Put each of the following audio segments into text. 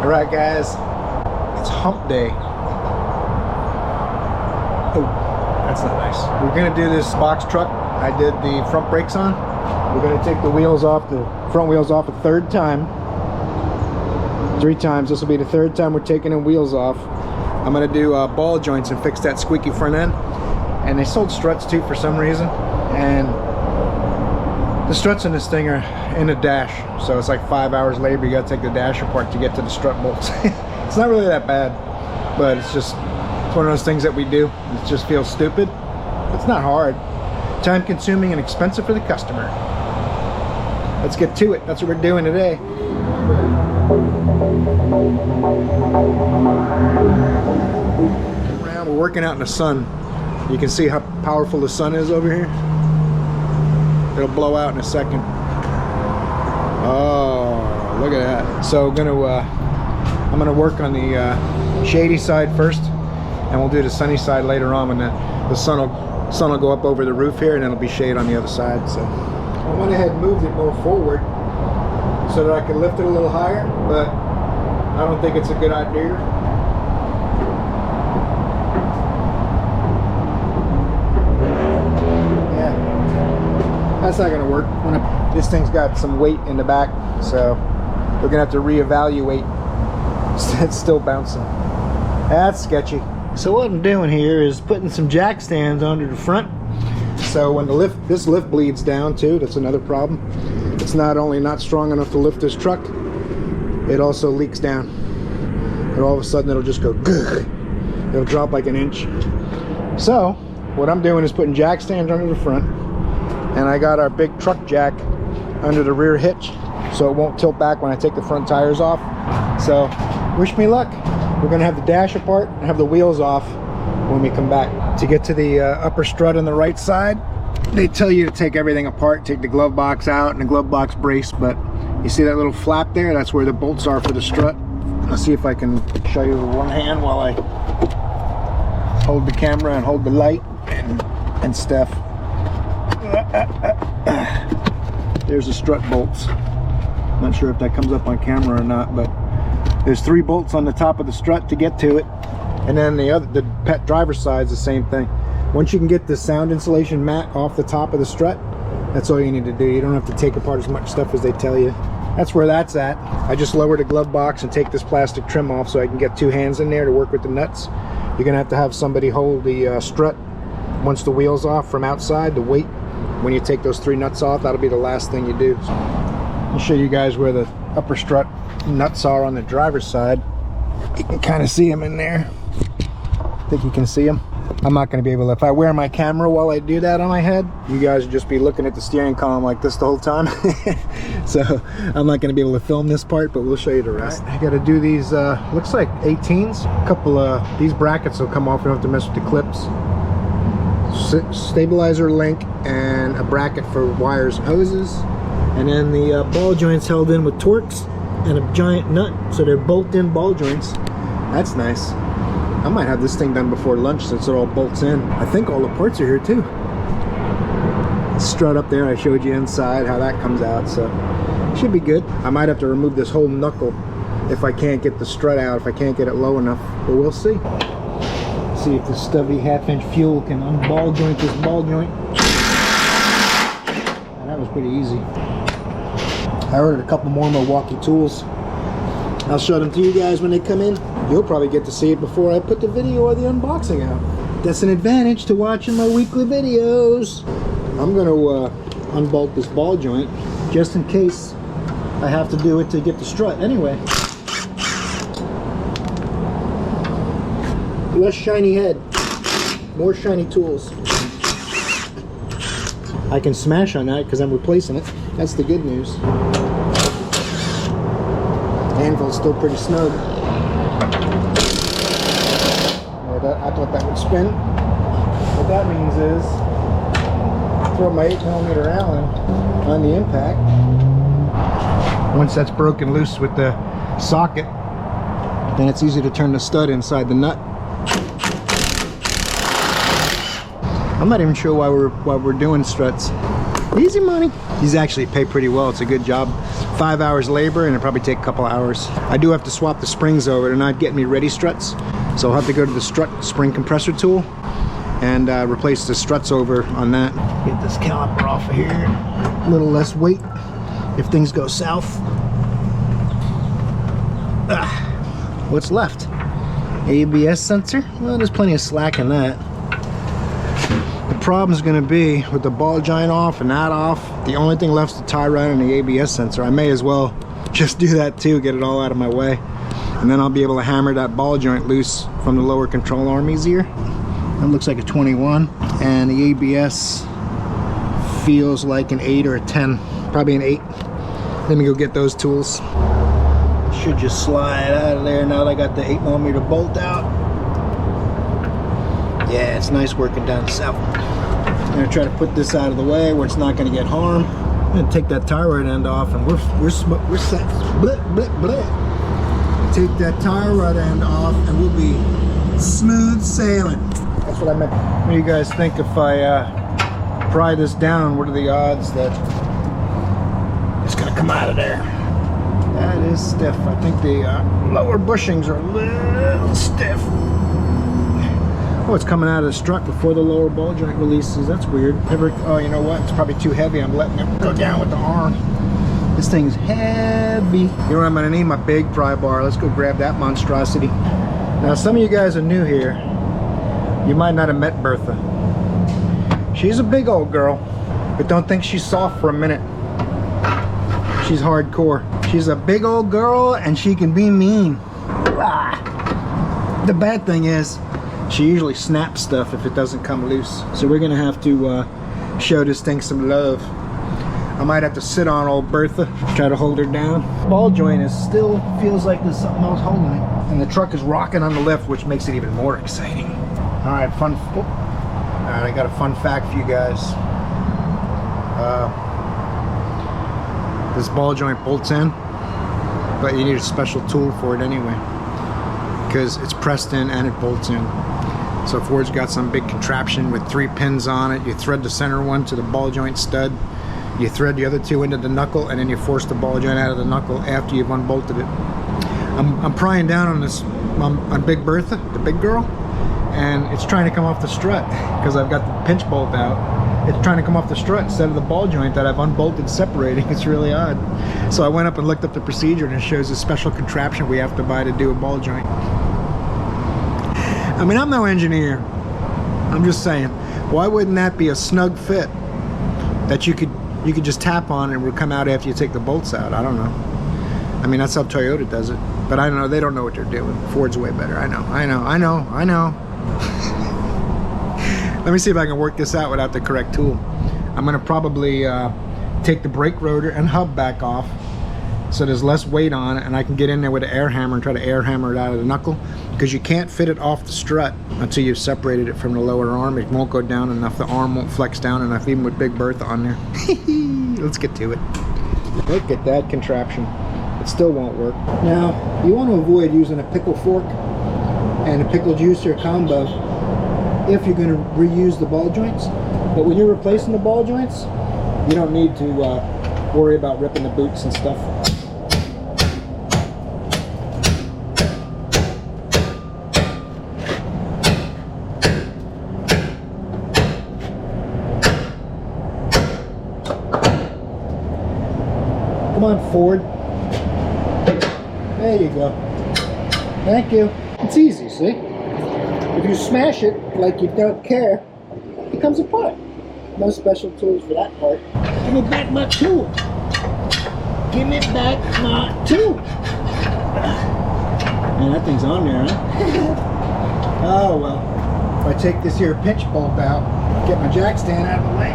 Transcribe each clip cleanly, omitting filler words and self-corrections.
All right, guys, it's hump day. Oh, that's not nice. We're gonna do this box truck. I did the front brakes on. We're gonna take the wheels off, the front wheels off a third time. 3 times. This will be the third time we're taking the wheels off. I'm gonna do ball joints and fix that squeaky front end. And they sold struts too for some reason. And the struts in this thing are in a dash, so it's like 5 hours labor. You gotta take the dash apart to get to the strut bolts. It's not really that bad, but it's one of those things that we do. It just feels stupid. It's not hard. Time consuming and expensive for the customer. Let's get to it. That's what we're doing today. Around, we're working out in the sun. You can see how powerful the sun is over here. It'll blow out in a second. Oh, look at that. So I'm gonna work on the shady side first, and we'll do the sunny side later on when the sun will go up over the roof here, and then it'll be shade on the other side. So I went ahead and moved it more forward so that I could lift it a little higher, but I don't think it's a good idea. That's not gonna work. This thing's got some weight in the back, so we're gonna have to reevaluate. It's still bouncing. That's sketchy. So what I'm doing here is putting some jack stands under the front. So when this lift bleeds down too, that's another problem. It's not only not strong enough to lift this truck, it also leaks down. And all of a sudden it'll just go gugh. It'll drop like an inch. So what I'm doing is putting jack stands under the front. And I got our big truck jack under the rear hitch, so it won't tilt back when I take the front tires off. So wish me luck. We're gonna have the dash apart and have the wheels off when we come back. To get to the upper strut on the right side, they tell you to take everything apart, take the glove box out and the glove box brace, but you see that little flap there? That's where the bolts are for the strut. Let's see if I can show you with one hand while I hold the camera and hold the light and stuff. There's the strut bolts. Not sure if that comes up on camera or not, but there's 3 bolts on the top of the strut to get to it, and then the pet driver's side is the same thing. Once you can get the sound insulation mat off the top of the strut, that's all you need to do. You don't have to take apart as much stuff as they tell you. That's where that's at. I just lower the glove box and take this plastic trim off so I can get 2 hands in there to work with the nuts. You're gonna have to have somebody hold the strut once the wheel's off from outside, the weight. When you take those 3 nuts off, that'll be the last thing you do. I'll show you guys where the upper strut nuts are on the driver's side. You can kind of see them in there. I think you can see them. I'm not going to be able to, if I wear my camera while I do that on my head, you guys will just be looking at the steering column like this the whole time. So I'm not going to be able to film this part, but we'll show you the rest. I got to do these, looks like 18s. A couple of these brackets will come off. You don't have to mess with the clips. Stabilizer link and a bracket for wires and hoses, and then the ball joints held in with Torx and a giant nut, so they're bolt-in ball joints. That's nice. I might have this thing done before lunch since it all bolts in. I think all the parts are here too. Strut up there, I showed you inside how that comes out, so should be good. I might have to remove this whole knuckle if I can't get the strut out, if I can't get it low enough, but we'll see. See if the stubby 1/2-inch fuel can unball joint this ball joint. And that was pretty easy. I ordered a couple more Milwaukee tools. I'll show them to you guys when they come in. You'll probably get to see it before I put the video of the unboxing out. That's an advantage to watching my weekly videos. I'm going to unbolt this ball joint just in case I have to do it to get the strut anyway. Less shiny head, more shiny tools. I can smash on that because I'm replacing it. That's the good news. Anvil's still pretty snug. I thought that would spin. What that means is throw my 8mm Allen on the impact. Once that's broken loose with the socket, then it's easy to turn the stud inside the nut. I'm not even sure why we're doing struts. Easy money. These actually pay pretty well. It's a good job. 5 hours labor, and it'll probably take a couple hours. I do have to swap the springs over. They're not getting me ready struts, so I'll have to go to the strut spring compressor tool and replace the struts over on that. Get this caliper off of here. A little less weight if things go south. What's left? ABS sensor? Well, there's plenty of slack in that. The problem's going to be with the ball joint off and that off, the only thing left is the tie rod and the ABS sensor. I may as well just do that too, get it all out of my way, and then I'll be able to hammer that ball joint loose from the lower control arm easier. That looks like a 21, and the ABS feels like an 8 or a 10, probably an 8. Let me go get those tools. Should just slide out of there now that I got the 8mm bolt out. Yeah, it's nice working down south. I'm gonna try to put this out of the way where it's not gonna get harmed. I'm gonna take that tie rod end off, and we're set. Blip, blip, blip. Take that tie rod end off, and we'll be smooth sailing. That's what I meant. What do you guys think if I pry this down? What are the odds that it's gonna come out of there? That is stiff. I think the lower bushings are a little stiff. Oh, it's coming out of the strut before the lower ball joint releases. That's weird. Oh, you know what? It's probably too heavy. I'm letting it go down with the arm. This thing's heavy. You know what I'm gonna need? My big pry bar. Let's go grab that monstrosity. Now, some of you guys are new here. You might not have met Bertha. She's a big old girl, but don't think she's soft for a minute. She's hardcore. She's a big old girl, and she can be mean. The bad thing is, she usually snaps stuff if it doesn't come loose. So we're gonna have to show this thing some love. I might have to sit on old Bertha, try to hold her down. Ball joint still feels like there's something else holding it. And the truck is rocking on the lift, which makes it even more exciting. All right, I got a fun fact for you guys. This ball joint bolts in, but you need a special tool for it anyway, because it's pressed in and it bolts in. So Ford's got some big contraption with 3 pins on it. You thread the center one to the ball joint stud, you thread the other 2 into the knuckle, and then you force the ball joint out of the knuckle after you've unbolted it. I'm prying down on this on Big Bertha, the big girl, and it's trying to come off the strut because I've got the pinch bolt out. It's trying to come off the strut instead of the ball joint that I've unbolted separating. It's really odd. So I went up and looked up the procedure, and it shows a special contraption we have to buy to do a ball joint. I mean, I'm no engineer. I'm just saying, why wouldn't that be a snug fit that you could just tap on and it would come out after you take the bolts out? I don't know. I mean, that's how Toyota does it. But I don't know, they don't know what they're doing. Ford's way better. I know. Let me see if I can work this out without the correct tool. I'm gonna probably take the brake rotor and hub back off so there's less weight on it, and I can get in there with an air hammer and try to air hammer it out of the knuckle, because you can't fit it off the strut until you've separated it from the lower arm. It won't go down enough. The arm won't flex down enough, even with Big Bertha on there. Let's get to it. Look at that contraption. It still won't work. Now, you want to avoid using a pickle fork and a pickle juicer combo if you're going to reuse the ball joints. But when you're replacing the ball joints, you don't need to worry about ripping the boots and stuff. Come on, Ford. There you go. Thank you. It's easy, see? If you smash it like you don't care, it comes apart. No special tools for that part. Give me back my tool. Give me back my tool. Man, that thing's on there, huh? Oh, well. If I take this here pinch bolt out, get my jack stand out of the way,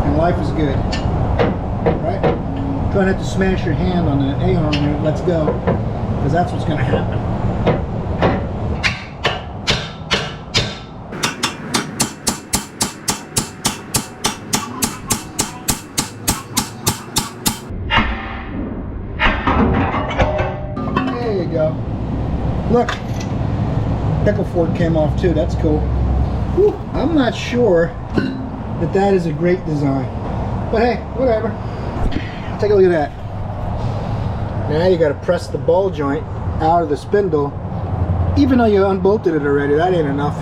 and life is good. Right? Try not to smash your hand on the A-arm here. Let's go. Because that's what's going to happen. There you go. Look. Pickle fork came off too. That's cool. Whew. I'm not sure that is a great design. But hey, whatever. take a look at that. Now you got to press the ball joint out of the spindle. Even though you unbolted it already, that ain't enough.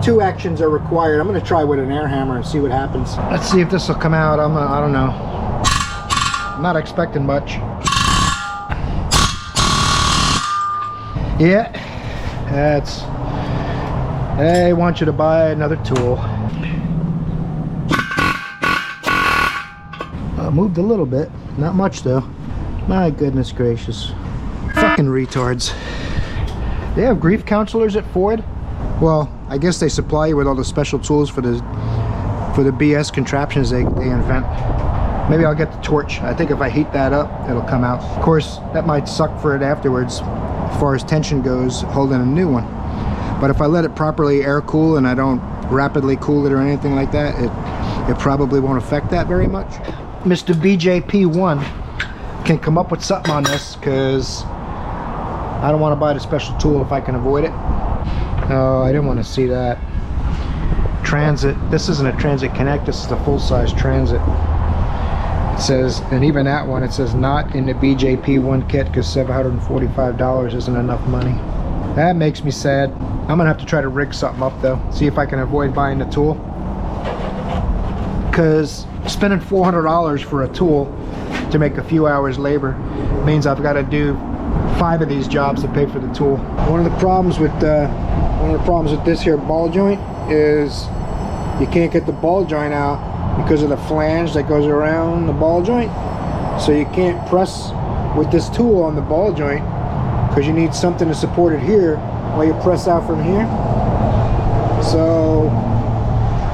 2 actions are required. I'm going to try with an air hammer and see what happens. Let's see if this will come out. I don't know. I'm not expecting much. Yeah, they want you to buy another tool. Moved a little bit, not much though. My goodness gracious. Fucking retards. They have grief counselors at Ford? Well, I guess they supply you with all the special tools for the BS contraptions they invent. Maybe I'll get the torch. I think if I heat that up, it'll come out. Of course, that might suck for it afterwards, as far as tension goes, holding a new one. But if I let it properly air cool and I don't rapidly cool it or anything like that, it probably won't affect that very much. Mr. BJP1 can come up with something on this, because I don't want to buy the special tool if I can avoid it. Oh, I didn't want to see that. Transit. This isn't a Transit Connect, this is the full-size Transit. It says, and even that one, it says not in the BJP1 kit because $745 isn't enough money. That makes me sad. I'm gonna have to try to rig something up though, see if I can avoid buying the tool, because spending $400 for a tool to make a few hours labor means I've got to do 5 of these jobs to pay for the tool. One of the problems with this here ball joint is you can't get the ball joint out because of the flange that goes around the ball joint. So you can't press with this tool on the ball joint because you need something to support it here while you press out from here. So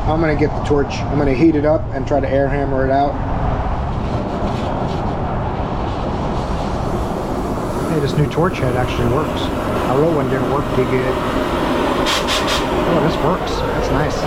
I'm gonna get the torch, I'm gonna heat it up and try to air hammer it out. Hey, this new torch head actually works. Our old one didn't work too good. Oh, this works. That's nice.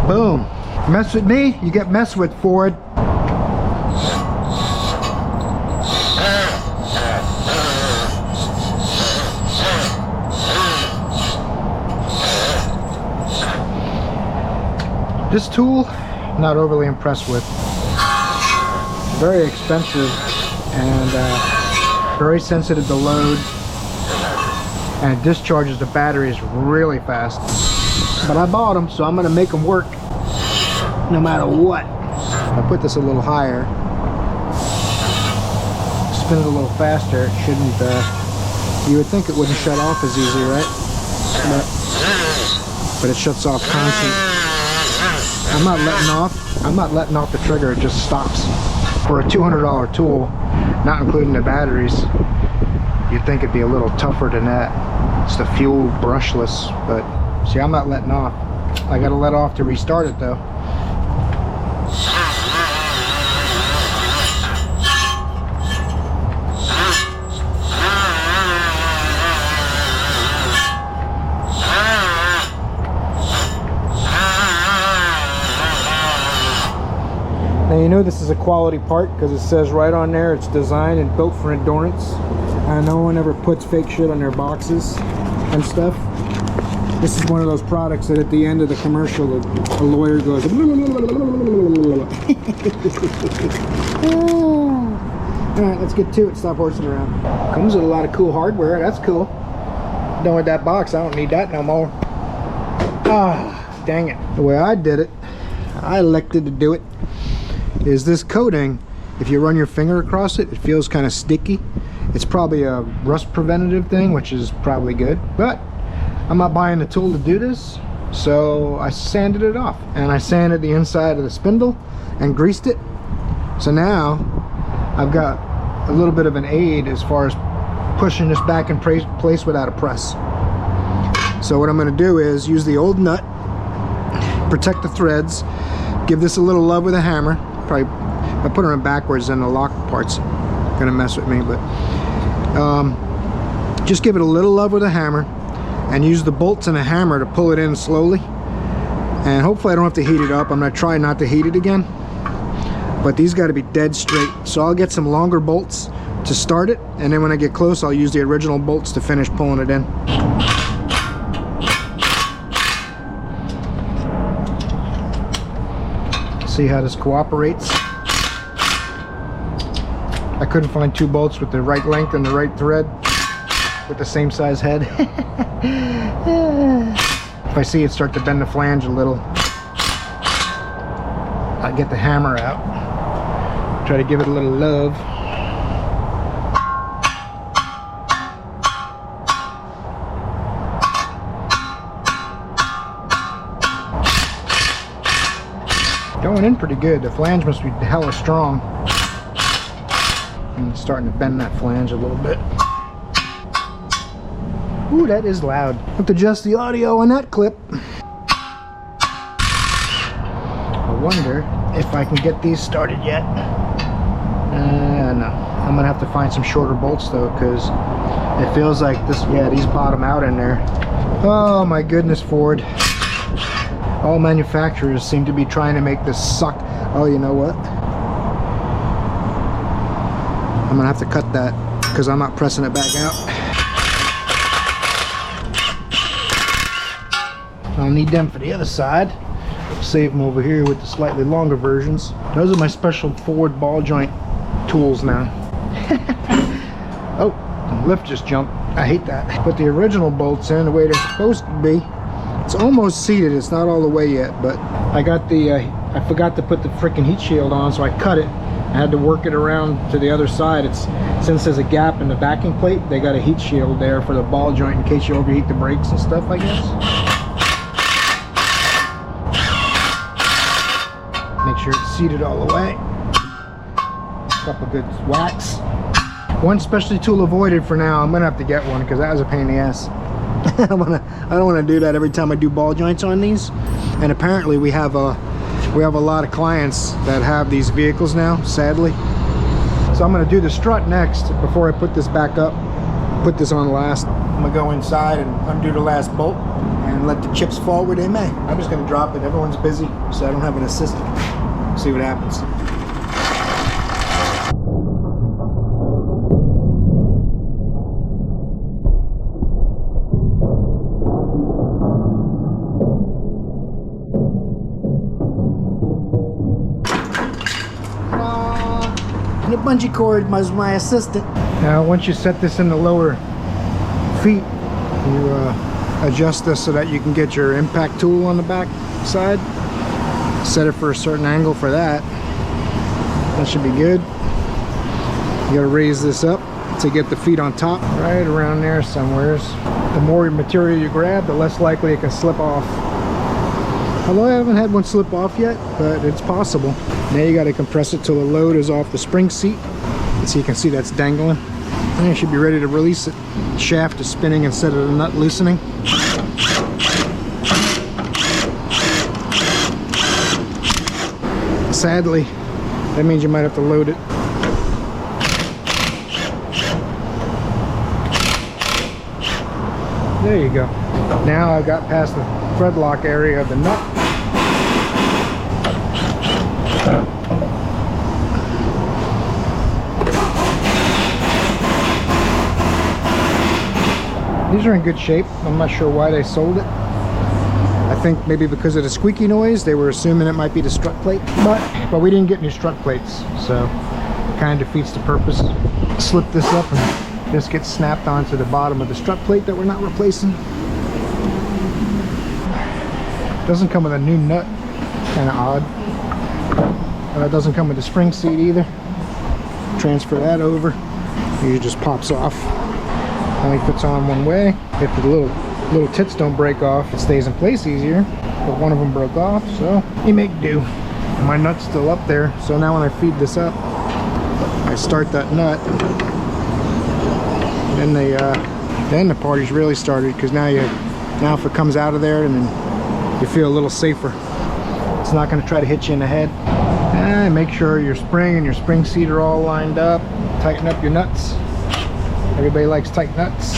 Boom. Mess with me, you get messed with, Ford. This tool, not overly impressed with. Very expensive and very sensitive to load, and it discharges the batteries really fast. But I bought them, so I'm going to make them work no matter what. I put this a little higher, spin it a little faster. It shouldn't, you would think it wouldn't shut off as easy, right? But it shuts off constant. I'm not letting off the trigger, it just stops. For a $200 tool, not including the batteries, you'd think it'd be a little tougher than that. It's the fuel brushless, but see, I'm not letting off. I gotta let off to restart it though. Now you know this is a quality part because it says right on there it's designed and built for endurance. And no one ever puts fake shit on their boxes and stuff. This is one of those products that at the end of the commercial a lawyer goes Alright, let's get to it, stop horsing around. Comes with a lot of cool hardware, that's cool. Done with that box, I don't need that no more. Ah, dang it. The way I did it, I elected to do it, is this coating, if you run your finger across it, it feels kind of sticky. It's probably a rust preventative thing, which is probably good, but I'm not buying the tool to do this, so I sanded it off. And I sanded the inside of the spindle and greased it. So now I've got a little bit of an aid as far as pushing this back in place without a press. So what I'm going to do is use the old nut, protect the threads, give this a little love with a hammer. Probably I put them backwards in the lock parts. gonna mess with me, but just give it a little love with a hammer and use the bolts and a hammer to pull it in slowly. And hopefully I don't have to heat it up. I'm gonna try not to heat it again, but these got to be dead straight. So I'll get some longer bolts to start it, and then when I get close I'll use the original bolts to finish pulling it in. See how this cooperates. I couldn't find two bolts with the right length and the right thread with the same size head. If I see it start to bend the flange a little, I get the hammer out, try to give it a little love. Going in pretty good. The flange must be hella strong. And it's starting to bend that flange a little bit. Ooh, that is loud. Have to adjust the audio on that clip. I wonder if I can get these started yet. No. I'm gonna have to find some shorter bolts though, because it feels like this, yeah, these bottom out in there. Oh my goodness, Ford. All manufacturers seem to be trying to make this suck. Oh, you know what? I'm gonna have to cut that because I'm not pressing it back out. I'll need them for the other side. Save them over here with the slightly longer versions. Those are my special Ford ball joint tools now. Oh, the lift just jumped. I hate that. Put the original bolts in the way they're supposed to be. It's almost seated. It's not all the way yet, but I got the I forgot to put the freaking heat shield on, so I cut it. I had to work it around to the other side. It's, since there's a gap in the backing plate, they got a heat shield there for the ball joint in case you overheat the brakes and stuff, I guess. Make sure it's seated all the way. Couple good whacks. One specialty tool avoided for now. I'm gonna have to get one because that was a pain in the ass. I don't want to do that every time I do ball joints on these. And apparently we have a lot of clients that have these vehicles now, sadly. So I'm going to do the strut next before I put this back up. Put this on last. I'm going to go inside and undo the last bolt and let the chips fall where they may. I'm just going to drop it. Everyone's busy, so I don't have an assistant. See what happens. The bungee cord was my assistant. Now once you set this in the lower feet, you adjust this so that you can get your impact tool on the back side. Set it for a certain angle for that. That should be good. You gotta raise this up to get the feet on top, right around there somewheres. The more material you grab, the less likely it can slip off. Although I haven't had one slip off yet, but it's possible. Now you got to compress it till the load is off the spring seat. So you can see that's dangling. And you should be ready to release it. The shaft is spinning instead of the nut loosening. Sadly, that means you might have to load it. There you go. Now I got past the thread lock area of the nut. These are in good shape. I'm not sure why they sold it. I think maybe because of the squeaky noise, they were assuming it might be the strut plate. But we didn't get new strut plates, so it kind of defeats the purpose. Slip this up and this gets snapped onto the bottom of the strut plate that we're not replacing. Doesn't come with a new nut. Kind of odd. It doesn't come with a spring seat either. Transfer that over. It just pops off. Only fits on one way. If the little tits don't break off, it stays in place easier. But one of them broke off, so you make do. And my nut's still up there, so now when I feed this up, I start that nut. And then the party's really started, because now if it comes out of there, and then you feel a little safer. It's not going to try to hit you in the head. And make sure your spring and your spring seat are all lined up. Tighten up your nuts. Everybody likes tight nuts.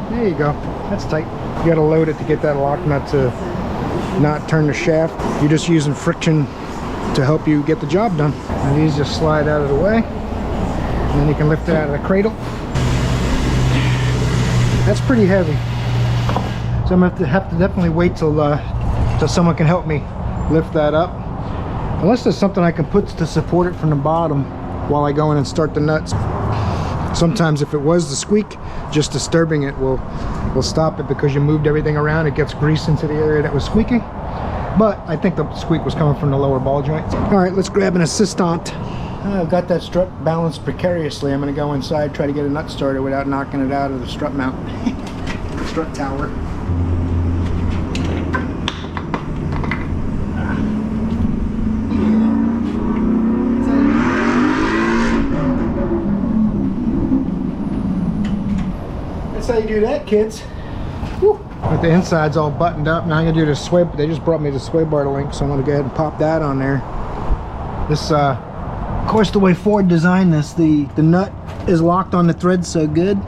There you go. That's tight. You gotta load it to get that lock nut to not turn the shaft. You're just using friction to help you get the job done. And these just slide out of the way. And then you can lift it out of the cradle. That's pretty heavy. So I'm gonna have to definitely wait till someone can help me lift that up. Unless there's something I can put to support it from the bottom while I go in and start the nuts. Sometimes if it was the squeak, just disturbing it will stop it because you moved everything around. It gets grease into the area that was squeaking. But I think the squeak was coming from the lower ball joint. All right, let's grab an assistant. I've got that strut balanced precariously. I'm gonna go inside, try to get a nut started without knocking it out of the strut mount. Strut tower. That's how you do that, kids. Woo. But the inside's all buttoned up. Now I'm gonna do the sway. They just brought me the sway bar link, so I'm gonna go ahead and pop that on there. This, of course, the way Ford designed this, the nut is locked on the thread so good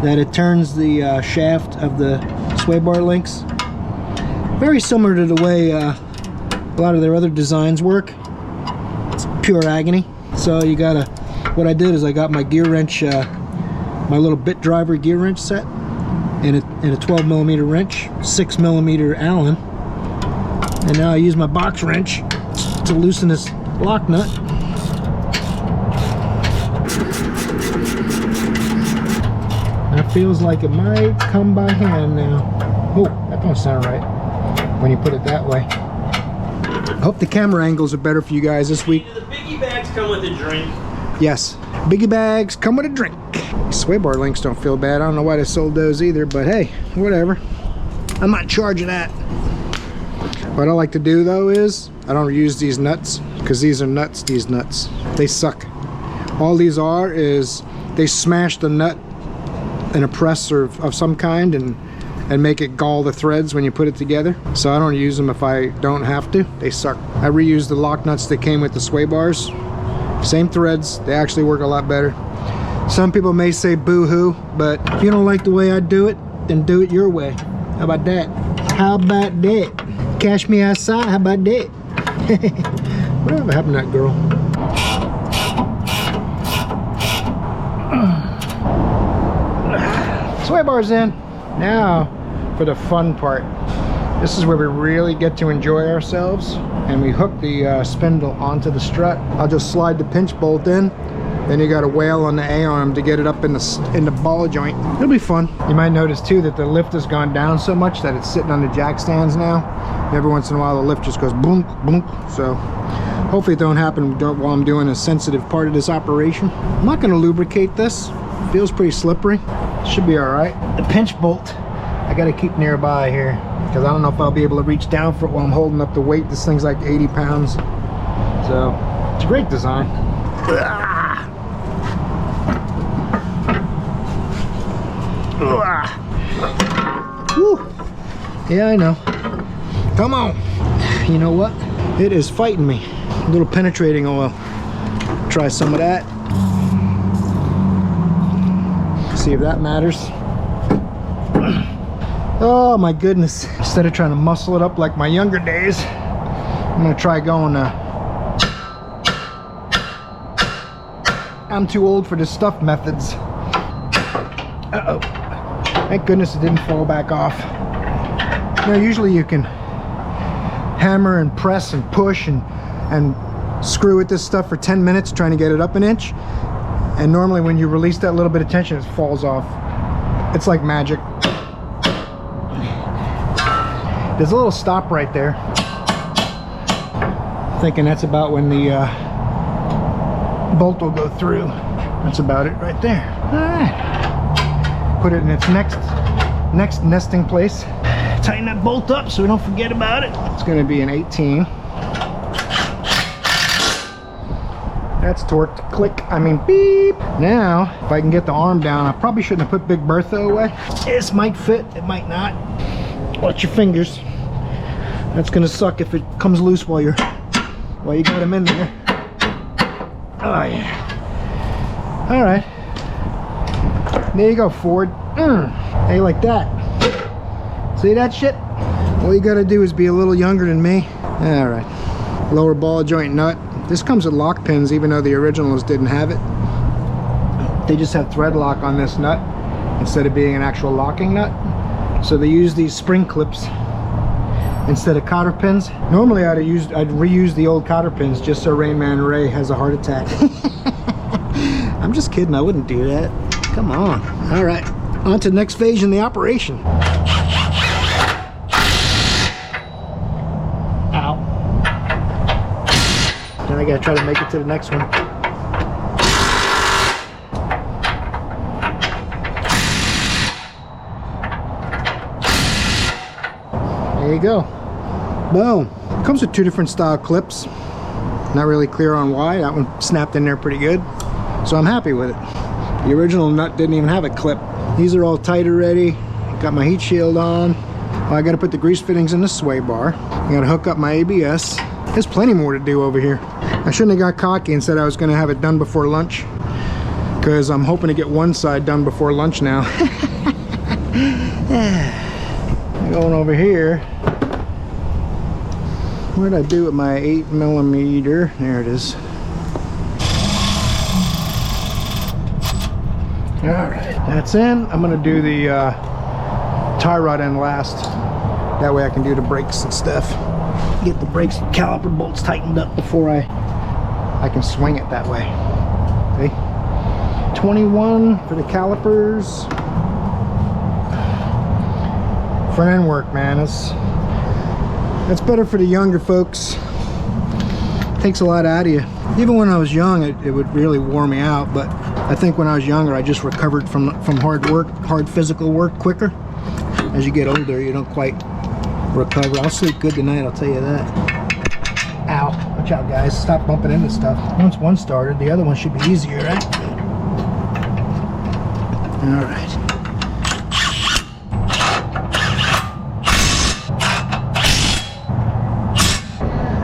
that it turns the shaft of the sway bar links. Very similar to the way a lot of their other designs work. It's pure agony. So you gotta. What I did is I got my gear wrench, my little bit driver gear wrench set. In a 12mm wrench, 6mm Allen, and now I use my box wrench to loosen this lock nut. That feels like it might come by hand now. Oh, that don't sound right when you put it that way. I hope the camera angles are better for you guys this week. Do the biggie bags come with a drink? Yes, biggie bags come with a drink. Sway bar links don't feel bad. I don't know why they sold those either, but hey, whatever. I'm not charging that. What I like to do though is I don't use these nuts because these are nuts. These nuts, they suck. All these are is they smash the nut in a press of some kind and make it gall the threads when you put it together. So I don't use them if I don't have to. They suck. I reuse the lock nuts that came with the sway bars. Same threads. They actually work a lot better. Some people may say boo-hoo, but if you don't like the way I do it, then do it your way. How about that? How about that? Cash me outside, how about that? Whatever happened to that girl? Sway bars in. Now for the fun part. This is where we really get to enjoy ourselves. And we hook the spindle onto the strut. I'll just slide the pinch bolt in. Then you got to whale on the A-arm to get it up in the ball joint. It'll be fun. You might notice too that the lift has gone down so much that it's sitting on the jack stands now. Every once in a while the lift just goes boom, boom. So hopefully it don't happen while I'm doing a sensitive part of this operation. I'm not going to lubricate this. It feels pretty slippery. Should be all right. The pinch bolt I got to keep nearby here because I don't know if I'll be able to reach down for it while I'm holding up the weight. This thing's like 80 pounds. So it's a great design. Woo. Yeah, I know. Come on. You know what? It is fighting me. A little penetrating oil. Try some of that. See if that matters. Oh my goodness. Instead of trying to muscle it up like my younger days, I'm gonna try going I'm too old for this stuff methods. Uh-oh. Thank goodness it didn't fall back off. You know, usually you can hammer and press and push and screw at this stuff for 10 minutes trying to get it up an inch. And normally when you release that little bit of tension, it falls off. It's like magic. There's a little stop right there. Thinking that's about when the bolt will go through. That's about it right there. All right. Put it in its next nesting place. Tighten that bolt up so we don't forget about it. It's going to be an 18. That's torqued. Click. I mean beep. Now, if I can get the arm down, I probably shouldn't have put Big Bertha away. This might fit, it might not. Watch your fingers. That's gonna suck if it comes loose while you got him in there. Oh yeah. All right. There you go, Ford. How you like that? See that shit? All you gotta do is be a little younger than me. All right. Lower ball joint nut. This comes with lock pins, even though the originals didn't have it. They just have thread lock on this nut instead of being an actual locking nut. So they use these spring clips instead of cotter pins. Normally I'd reuse the old cotter pins just so Rain Man Ray has a heart attack. I'm just kidding, I wouldn't do that. Come on. All right, on to the next phase in the operation. Ow. Then I gotta try to make it to the next one. There you go. Boom. Comes with two different style clips. Not really clear on why. That one snapped in there pretty good. So I'm happy with it. The original nut didn't even have a clip. These are all tight already. Got my heat shield on. Oh, I gotta put the grease fittings in the sway bar. I gotta hook up my ABS. There's plenty more to do over here. I shouldn't have got cocky and said I was gonna have it done before lunch, because I'm hoping to get one side done before lunch now. Going over here. What did I do with my 8mm? There it is. Alright, that's in. I'm going to do the tie rod end last. That way I can do the brakes and stuff. Get the brakes and caliper bolts tightened up before I can swing it that way. See? 21 for the calipers. Front end work, man. That's better for the younger folks. Takes a lot out of you. Even when I was young, it would really wore me out, but I think when I was younger, I just recovered from hard work, hard physical work quicker. As you get older, you don't quite recover. I'll sleep good tonight, I'll tell you that. Ow. Watch out, guys. Stop bumping into stuff. Once one started, the other one should be easier, right? All right.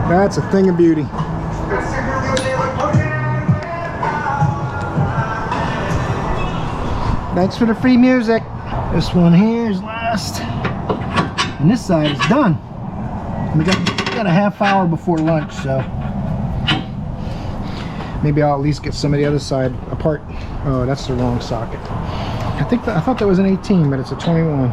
That's a thing of beauty. Thanks for the free music. This one here is last. And this side is done. We got a half hour before lunch, so maybe I'll at least get some of the other side apart. Oh, that's the wrong socket. I thought that was an 18, but it's a 21.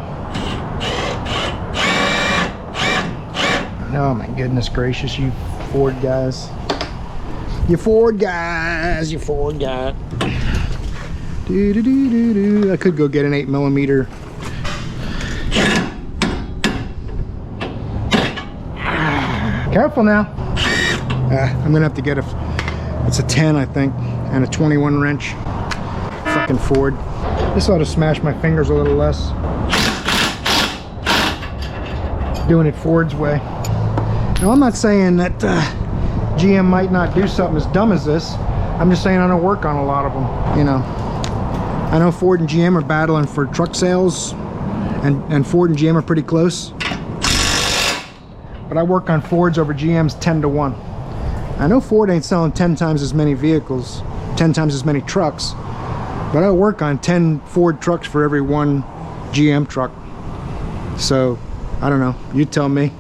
Oh my goodness gracious, you Ford guys. You Ford guys, you Ford guys. I could go get an 8mm. Careful now. I'm gonna have to get it's a 10 I think, and a 21 wrench. Fucking Ford. This ought to smash my fingers a little less. Doing it Ford's way. Now I'm not saying that GM might not do something as dumb as this. I'm just saying I don't work on a lot of them, you know. I know Ford and GM are battling for truck sales, and Ford and GM are pretty close. But I work on Fords over GM's 10-to-1. I know Ford ain't selling 10 times as many vehicles, 10 times as many trucks, but I work on 10 Ford trucks for every one GM truck. So, I don't know, you tell me.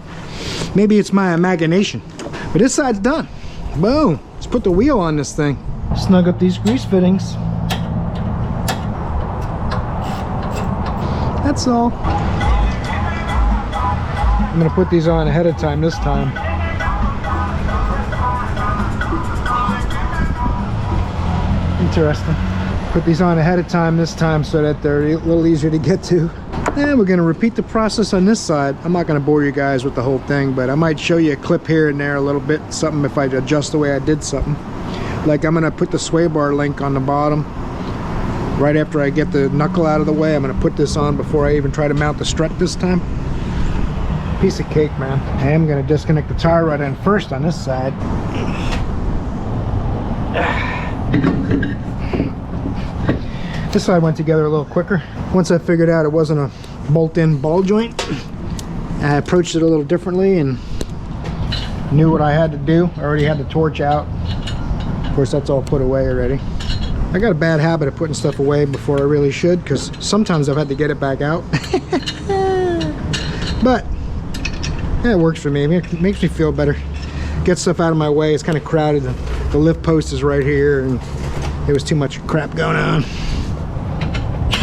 Maybe it's my imagination. But this side's done. Boom. Let's put the wheel on this thing. Snug up these grease fittings. That's all. I'm gonna put these on ahead of time this time. Interesting. Put these on ahead of time this time so that they're a little easier to get to. And we're gonna repeat the process on this side. I'm not gonna bore you guys with the whole thing, but I might show you a clip here and there a little bit, something if I adjust the way I did something. Like I'm gonna put the sway bar link on the bottom. Right after I get the knuckle out of the way, I'm gonna put this on before I even try to mount the strut this time. Piece of cake, man. I am gonna disconnect the tie rod end first on this side. This side went together a little quicker. Once I figured out it wasn't a bolt-in ball joint, I approached it a little differently and knew what I had to do. I already had the torch out. Of course, that's all put away already. I got a bad habit of putting stuff away before I really should, because sometimes I've had to get it back out. But yeah, it works for me. It makes me feel better. Get stuff out of my way. It's kind of crowded. The lift post is right here, and there was too much crap going on.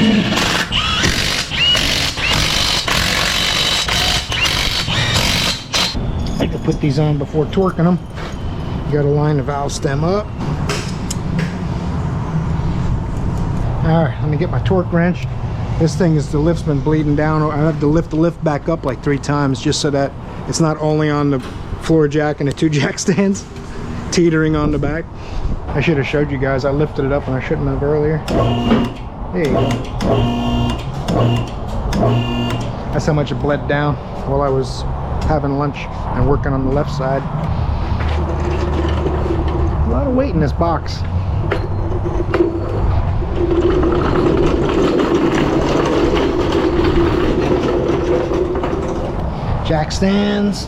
I like to put these on before torquing them. You got to line the valve stem up. All right, let me get my torque wrench. This thing is, the lift's been bleeding down. I have to lift the lift back up like 3 times just so that it's not only on the floor jack and the 2 jack stands teetering on the back. I should have showed you guys. I lifted it up and I shouldn't have earlier. There you go. That's how much it bled down while I was having lunch and working on the left side. A lot of weight in this box. Jack stands.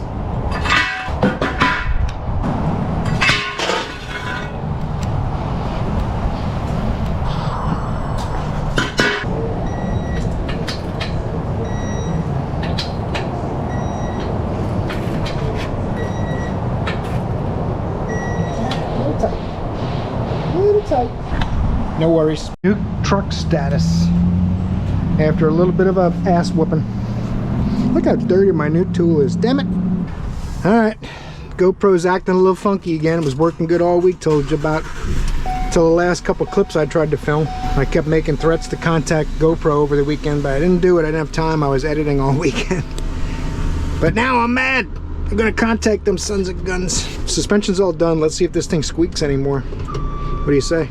No worries. New truck status. After a little bit of a ass whooping. Look how dirty my new tool is. Damn it. Alright. GoPro's acting a little funky again. It was working good all week till the last couple clips I tried to film. I kept making threats to contact GoPro over the weekend, but I didn't do it. I didn't have time. I was editing all weekend. But now I'm mad. I'm gonna contact them sons of guns. Suspension's all done. Let's see if this thing squeaks anymore. What do you say?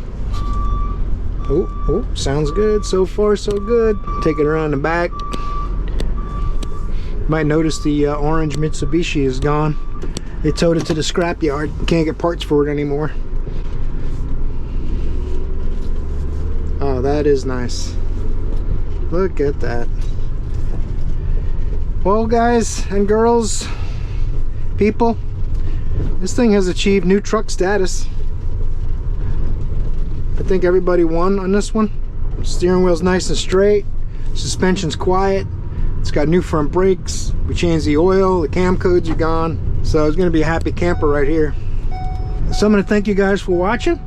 Oh, sounds good. So far, so good. Take it around the back. Might notice the orange Mitsubishi is gone. They towed it to the scrap yard. Can't get parts for it anymore. Oh, that is nice. Look at that. Well, guys and girls, people, this thing has achieved new truck status. I think everybody won on this one. Steering wheel's nice and straight. Suspension's quiet. It's got new front brakes. We changed the oil. The cam codes are gone. So it's going to be a happy camper right here. So I'm going to thank you guys for watching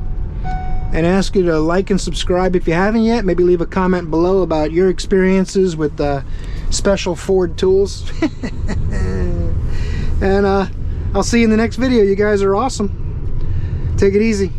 and ask you to like and subscribe if you haven't yet. Maybe leave a comment below about your experiences with special Ford tools. And I'll see you in the next video. You guys are awesome. Take it easy.